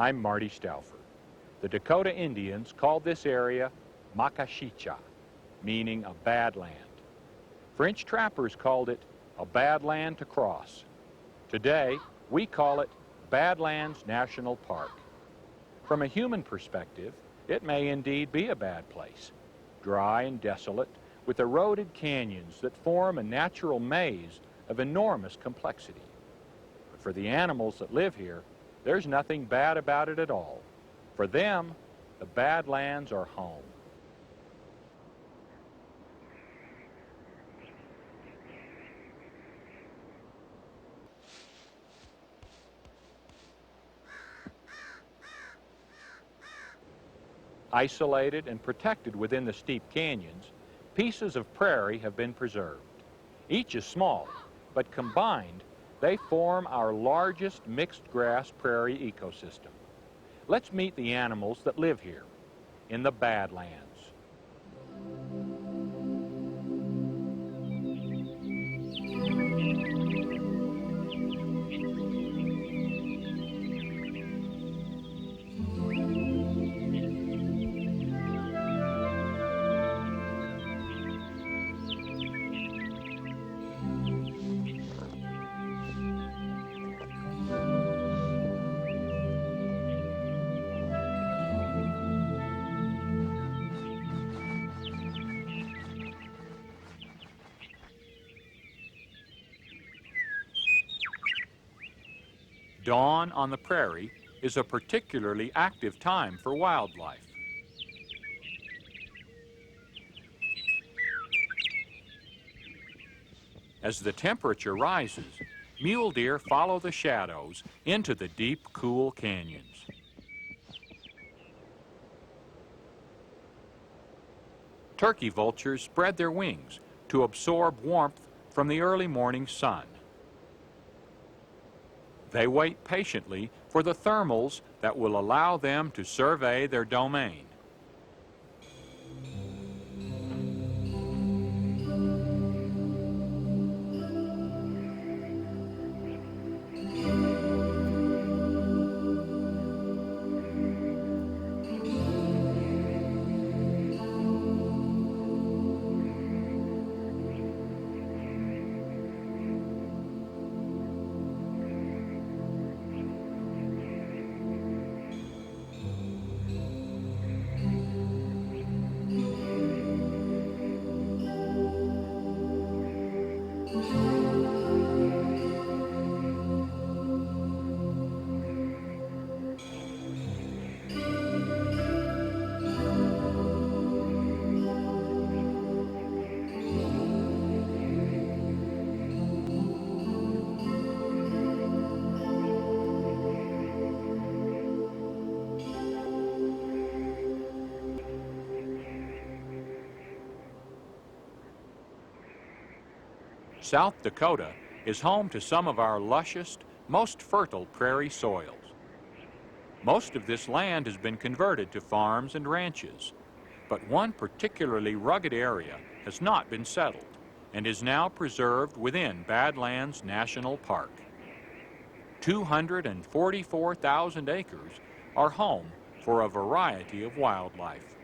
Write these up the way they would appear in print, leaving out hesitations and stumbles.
I'm Marty Stouffer. The Dakota Indians called this area Makashicha, meaning a bad land. French trappers called it a bad land to cross. Today, we call it Badlands National Park. From a human perspective, it may indeed be a bad place, dry and desolate, with eroded canyons that form a natural maze of enormous complexity. But for the animals that live here, there's nothing bad about it at all. For them, the Badlands are home. Isolated and protected within the steep canyons, pieces of prairie have been preserved. Each is small, but combined, they form our largest mixed grass prairie ecosystem. Let's meet the animals that live here, in the Badlands. Dawn on the prairie is a particularly active time for wildlife. As the temperature rises, mule deer follow the shadows into the deep, cool canyons. Turkey vultures spread their wings to absorb warmth from the early morning sun. They wait patiently for the thermals that will allow them to survey their domain. South Dakota is home to some of our lushest, most fertile prairie soils. Most of this land has been converted to farms and ranches, but one particularly rugged area has not been settled and is now preserved within Badlands National Park. 244,000 acres are home for a variety of wildlife.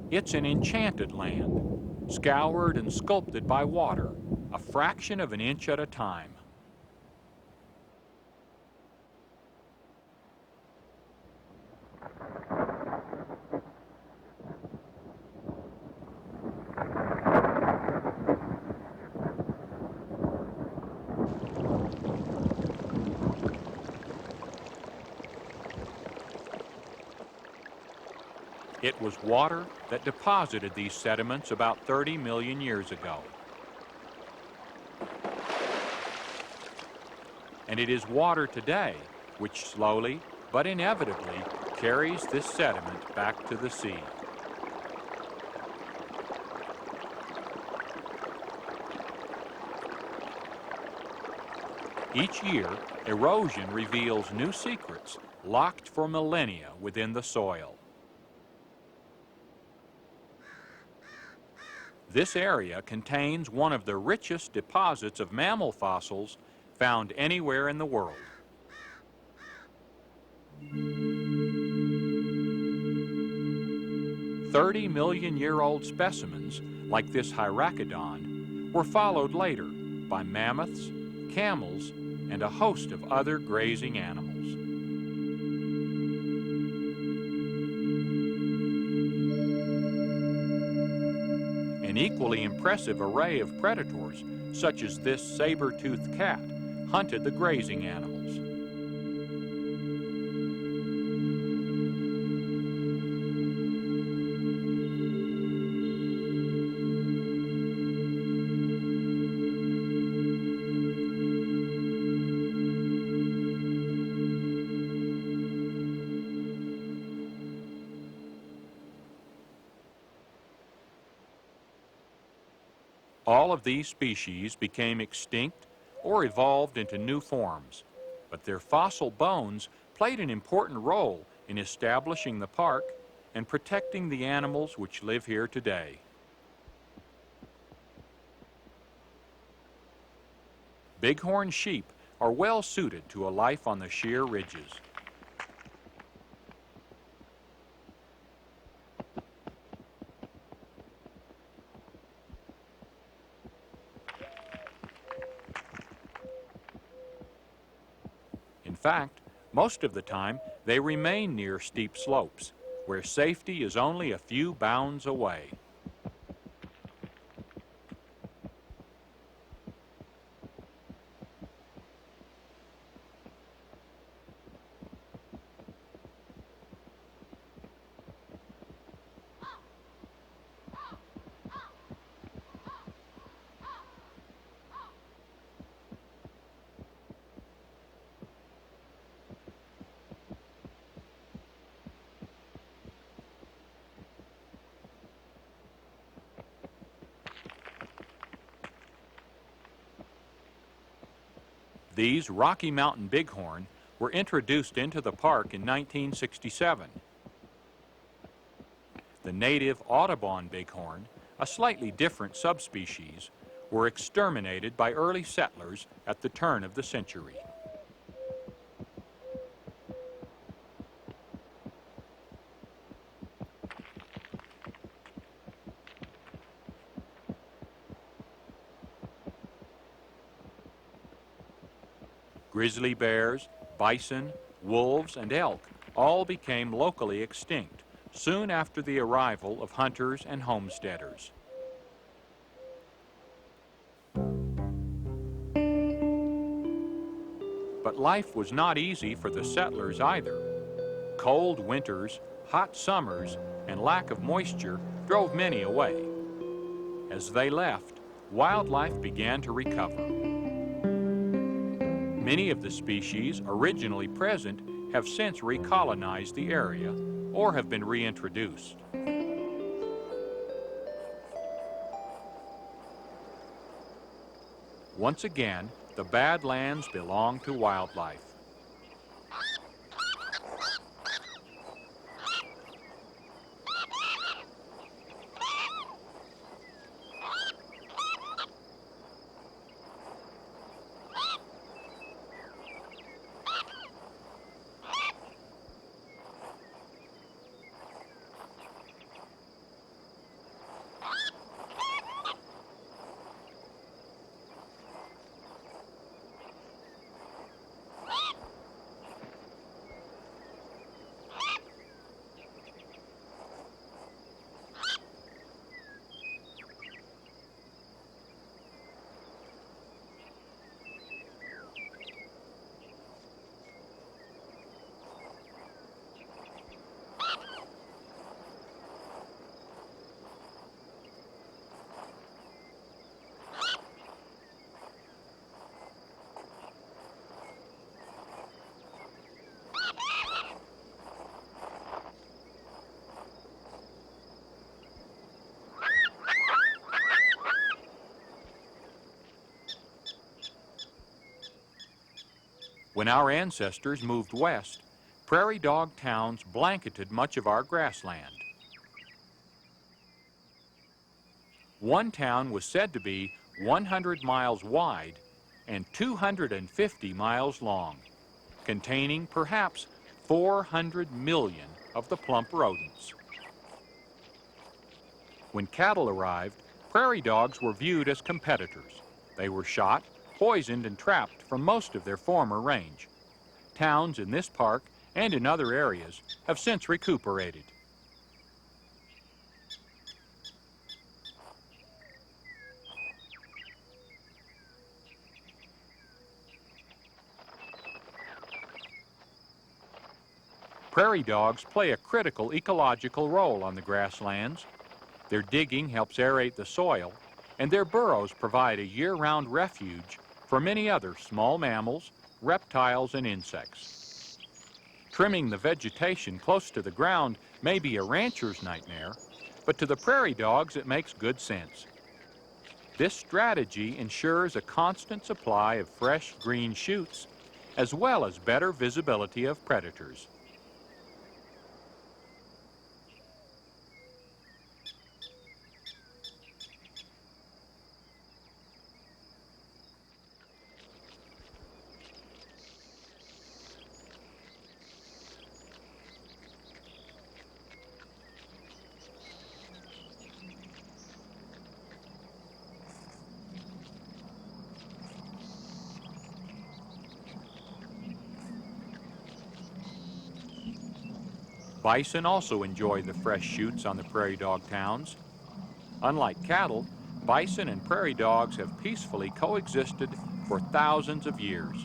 It's an enchanted land, scoured and sculpted by water, a fraction of an inch at a time. It was water that deposited these sediments about 30 million years ago. And it is water today which slowly but inevitably carries this sediment back to the sea. Each year, erosion reveals new secrets locked for millennia within the soil. This area contains one of the richest deposits of mammal fossils found anywhere in the world. 30-million-year-old specimens, like this hyracoddon, were followed later by mammoths, camels, and a host of other grazing animals. An equally impressive array of predators, such as this saber-toothed cat, hunted the grazing animals. All of these species became extinct or evolved into new forms, but their fossil bones played an important role in establishing the park and protecting the animals which live here today. Bighorn sheep are well suited to a life on the sheer ridges. In fact, most of the time they remain near steep slopes, where safety is only a few bounds away. These Rocky Mountain bighorn were introduced into the park in 1967. The native Audubon bighorn, a slightly different subspecies, were exterminated by early settlers at the turn of the century. Grizzly bears, bison, wolves, and elk all became locally extinct soon after the arrival of hunters and homesteaders. But life was not easy for the settlers either. Cold winters, hot summers, and lack of moisture drove many away. As they left, wildlife began to recover. Many of the species originally present have since recolonized the area or have been reintroduced. Once again, the Badlands belong to wildlife. When our ancestors moved west, prairie dog towns blanketed much of our grassland. One town was said to be 100 miles wide and 250 miles long, containing perhaps 400 million of the plump rodents. When cattle arrived, prairie dogs were viewed as competitors. They were shot, poisoned, and trapped from most of their former range. Towns in this park and in other areas have since recuperated. Prairie dogs play a critical ecological role on the grasslands. Their digging helps aerate the soil, and their burrows provide a year-round refuge for many other small mammals, reptiles, and insects. Trimming the vegetation close to the ground may be a rancher's nightmare, but to the prairie dogs it makes good sense. This strategy ensures a constant supply of fresh green shoots, as well as better visibility of predators. Bison also enjoy the fresh shoots on the prairie dog towns. Unlike cattle, bison and prairie dogs have peacefully coexisted for thousands of years.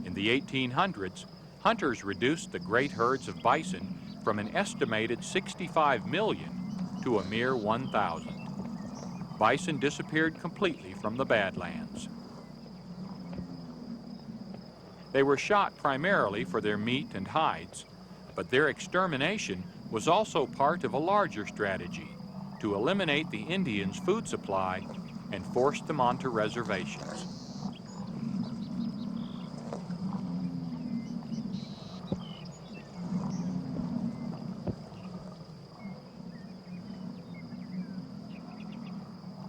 In the 1800s, hunters reduced the great herds of bison from an estimated 65 million to a mere 1,000. Bison disappeared completely from the Badlands. They were shot primarily for their meat and hides, but their extermination was also part of a larger strategy to eliminate the Indians' food supply and force them onto reservations.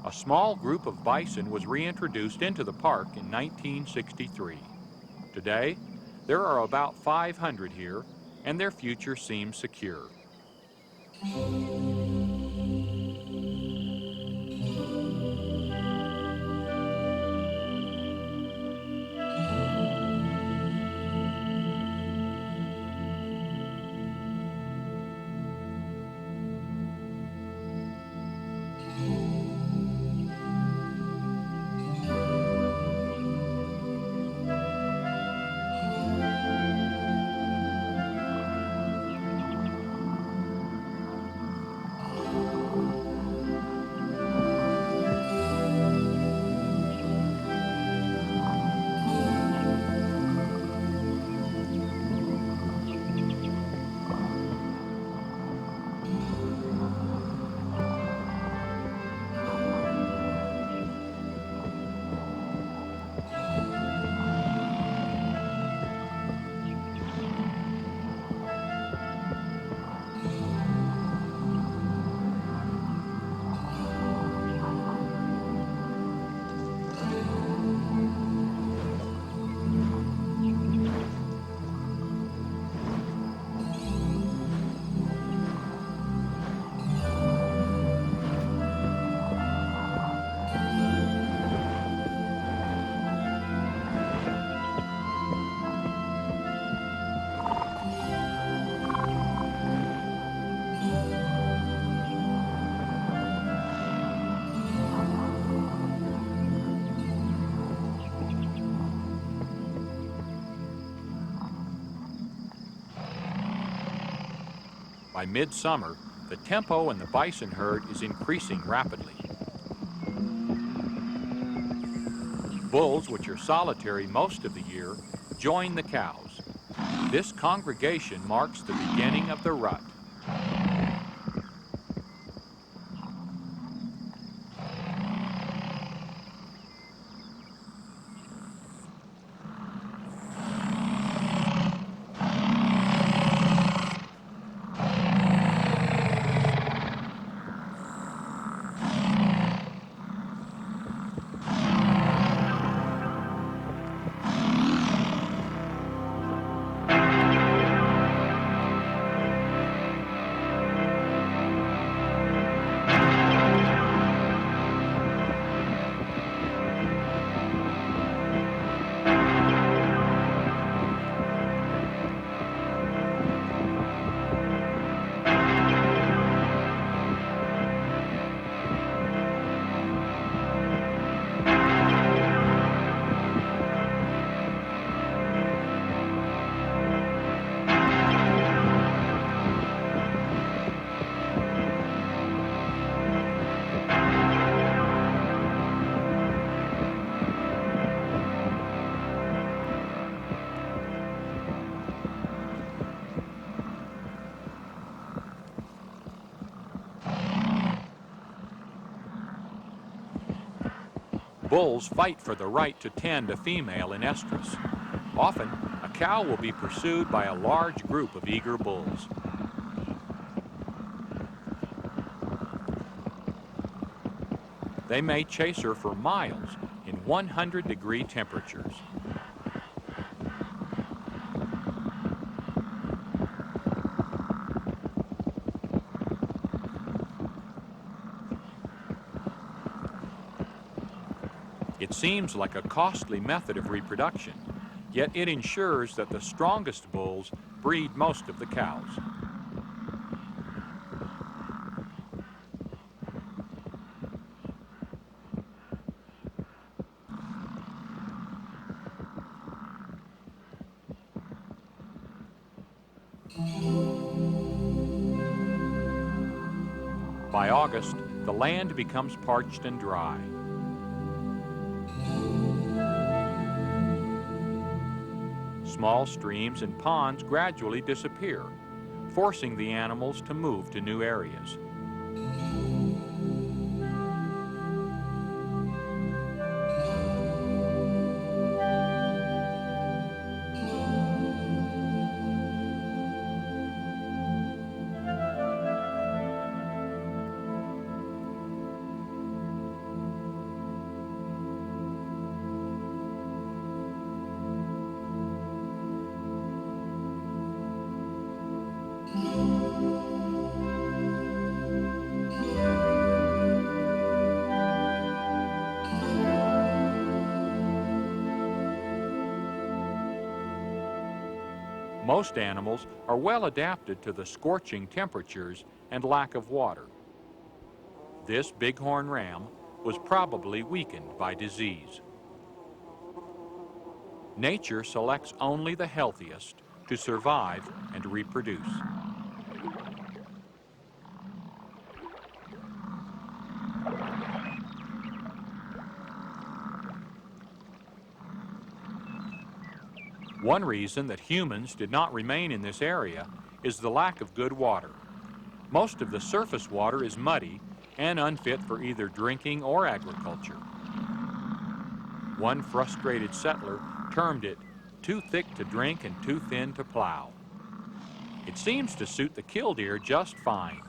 A small group of bison was reintroduced into the park in 1963. Today, there are about 500 here, and their future seems secure. By midsummer, the tempo in the bison herd is increasing rapidly. Bulls, which are solitary most of the year, join the cows. This congregation marks the beginning of the rut. Bulls fight for the right to tend a female in estrus. Often, a cow will be pursued by a large group of eager bulls. They may chase her for miles in 100-degree temperatures. It seems like a costly method of reproduction, yet it ensures that the strongest bulls breed most of the cows. By August, the land becomes parched and dry. Small streams and ponds gradually disappear, forcing the animals to move to new areas. Most animals are well adapted to the scorching temperatures and lack of water. This bighorn ram was probably weakened by disease. Nature selects only the healthiest to survive and reproduce. One reason that humans did not remain in this area is the lack of good water. Most of the surface water is muddy and unfit for either drinking or agriculture. One frustrated settler termed it too thick to drink and too thin to plow. It seems to suit the killdeer just fine.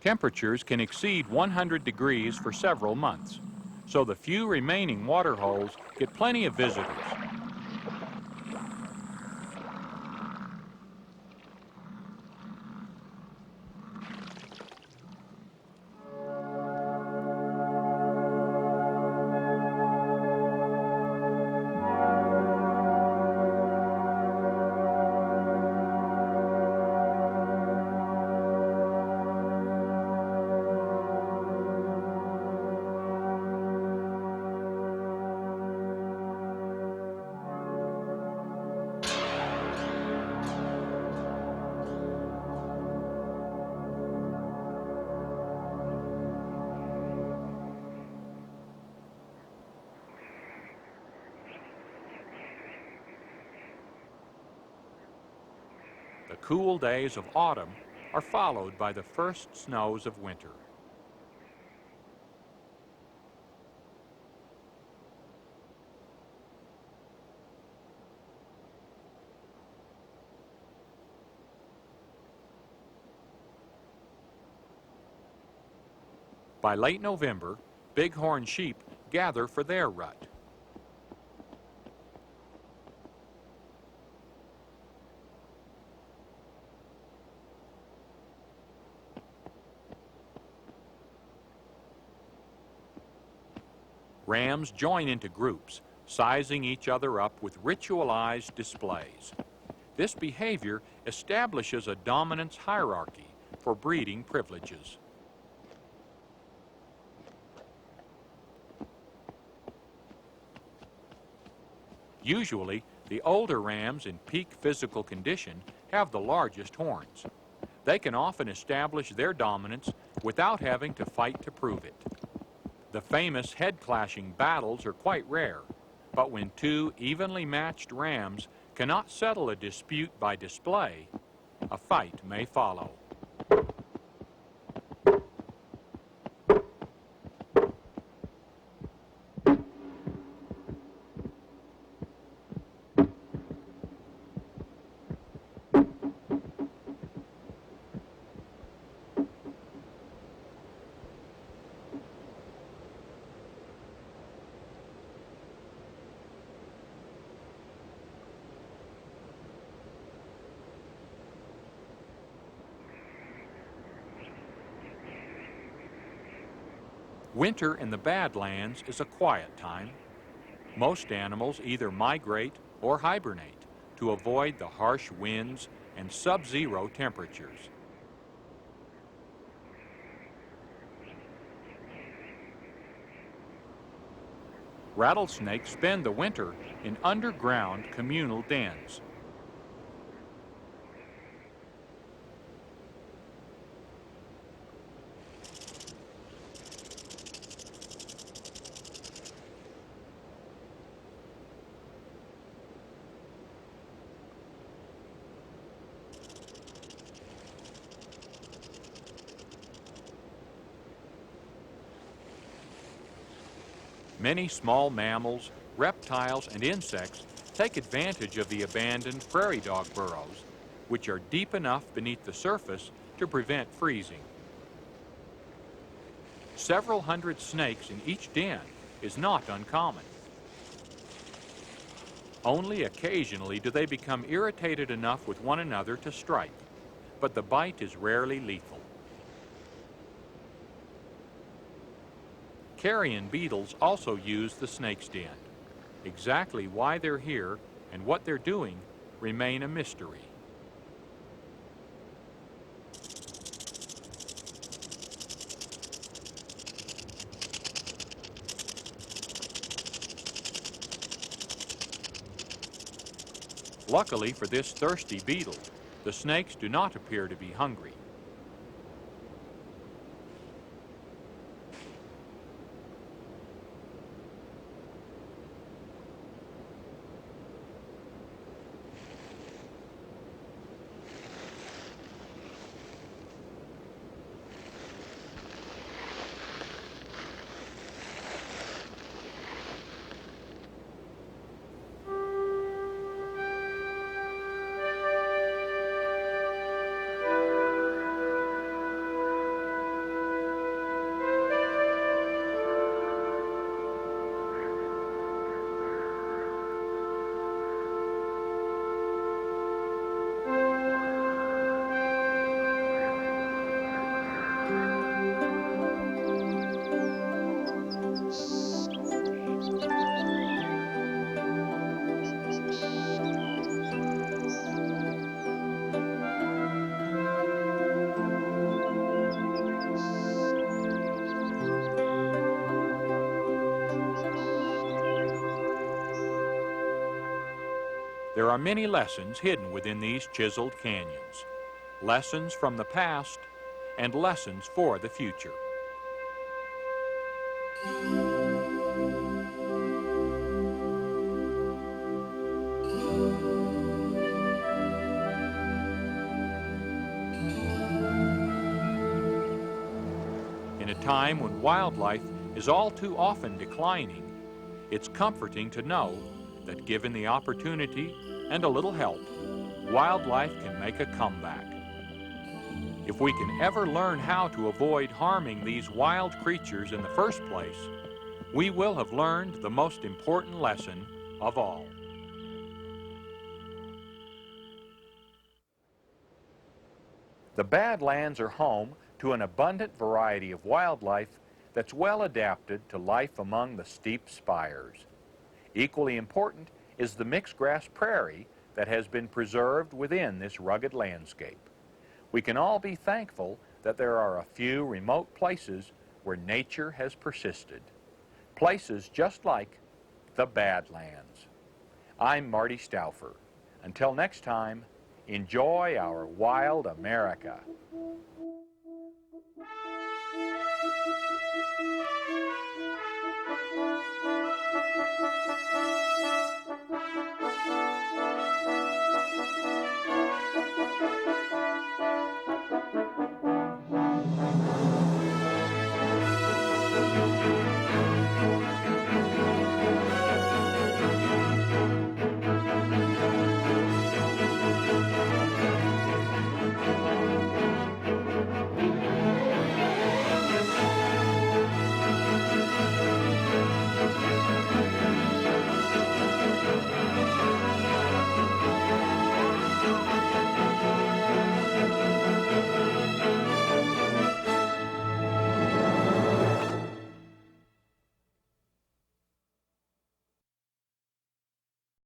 Temperatures can exceed 100 degrees for several months, so the few remaining water holes get plenty of visitors. The cool days of autumn are followed by the first snows of winter. By late November, bighorn sheep gather for their rut. Rams join into groups, sizing each other up with ritualized displays. This behavior establishes a dominance hierarchy for breeding privileges. Usually, the older rams in peak physical condition have the largest horns. They can often establish their dominance without having to fight to prove it. The famous head-clashing battles are quite rare, but when two evenly matched rams cannot settle a dispute by display, a fight may follow. Winter in the Badlands is a quiet time. Most animals either migrate or hibernate to avoid the harsh winds and sub-zero temperatures. Rattlesnakes spend the winter in underground communal dens. Many small mammals, reptiles, and insects take advantage of the abandoned prairie dog burrows, which are deep enough beneath the surface to prevent freezing. Several hundred snakes in each den is not uncommon. Only occasionally do they become irritated enough with one another to strike, but the bite is rarely lethal. Carrion beetles also use the snake's den. Exactly why they're here and what they're doing remain a mystery. Luckily for this thirsty beetle, the snakes do not appear to be hungry. There are many lessons hidden within these chiseled canyons. Lessons from the past and lessons for the future. In a time when wildlife is all too often declining, it's comforting to know that given the opportunity and a little help, wildlife can make a comeback. If we can ever learn how to avoid harming these wild creatures in the first place, we will have learned the most important lesson of all. The Badlands are home to an abundant variety of wildlife that's well adapted to life among the steep spires. Equally important is the mixed grass prairie that has been preserved within this rugged landscape. We can all be thankful that there are a few remote places where nature has persisted. Places just like the Badlands. I'm Marty Stouffer. Until next time, enjoy our wild America.